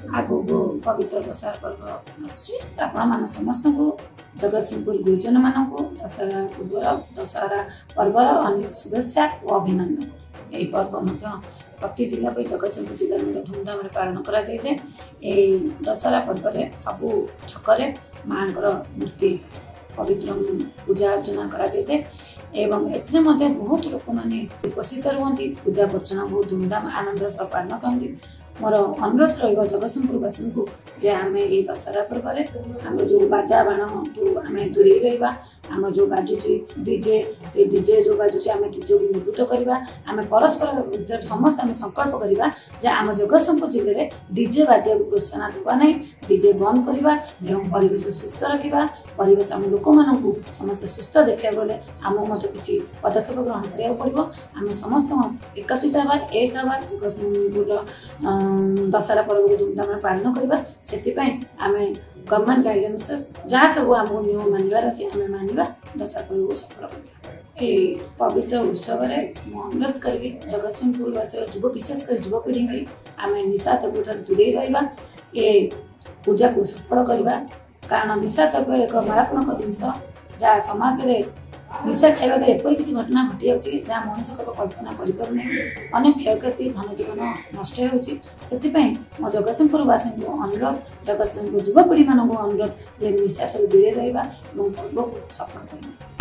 आगो पवित्र दशहरा पर्व आसुची समस्त को जगतसिंहपुर गुरुजन मानक दशहरा पूर्व दशहरा पर्वर अनेक शुभेच्छा और अभिनंदन। यही पर्व प्रति जिला जगतसिंहपुर जिले में धूमधाम पालन कर दशहरा पर्व में सबू छकरे माँ मूर्ति पवित्र पूजा अर्चना कर एवं एथे बहुत लोक मैंने उपस्थित रुहति पूजा अर्चना बहुत धूमधाम आनंद सह पालन करती। मोर अनुरोध रही जगतसिंहपुरवासी को जे आम ये दशहरा पर्व आम जो बाजा बाण जो आम दूरे रहा आम जो बाजुची डीजे से डीजे जो बाजुची आम डीजे को निवृत्त करवा आम परस्पर समस्त आम संकल्प करवा जे आम जगतसिंहपुर जिले में डीजे बाजा को प्रोत्साहन देवा ना डीजे बंद करवा एवं परिवेश सुस्थ रखा परिवेश आम लोक मानू समस्त सुस्थ देखा गले आम मत किसी पदक्षेप ग्रहण करा पड़ो आम समस्त एकत्रित हवा एक हवा जगतसिंहपुर दशहरा पर्व को धूमधाम पालन करवा से आम गवर्नमेंट गाइडलाइंस जहाँ सब आमको नियम मानवार अच्छे आम मानवा दशहरा पर्व को सफल कर पवित्र उत्सव में अनुरोध करी जगतसिंहपुरवासी युव विशेषकर युवपीढ़ी की आम निशा द्रव्य दूरे रहा ये पूजा को सफल करवा कारण निशा द्रव्य एक मारात्मक जिनस जहाँ समाज में निशा खाइबा द्वारा एपरी किसी घटना घटी जाऊँगी जहाँ मनुष्य कल्पना करें अनेक क्षयक्षति धन जीवन नष्ट होती मो जगतसिंहपुरवासी को अनुरोध जगतसिंहपुर युवपीढ़ी मानक अनुरोध जे निशा ठार दूरे रहा पर्व को सफल करवा।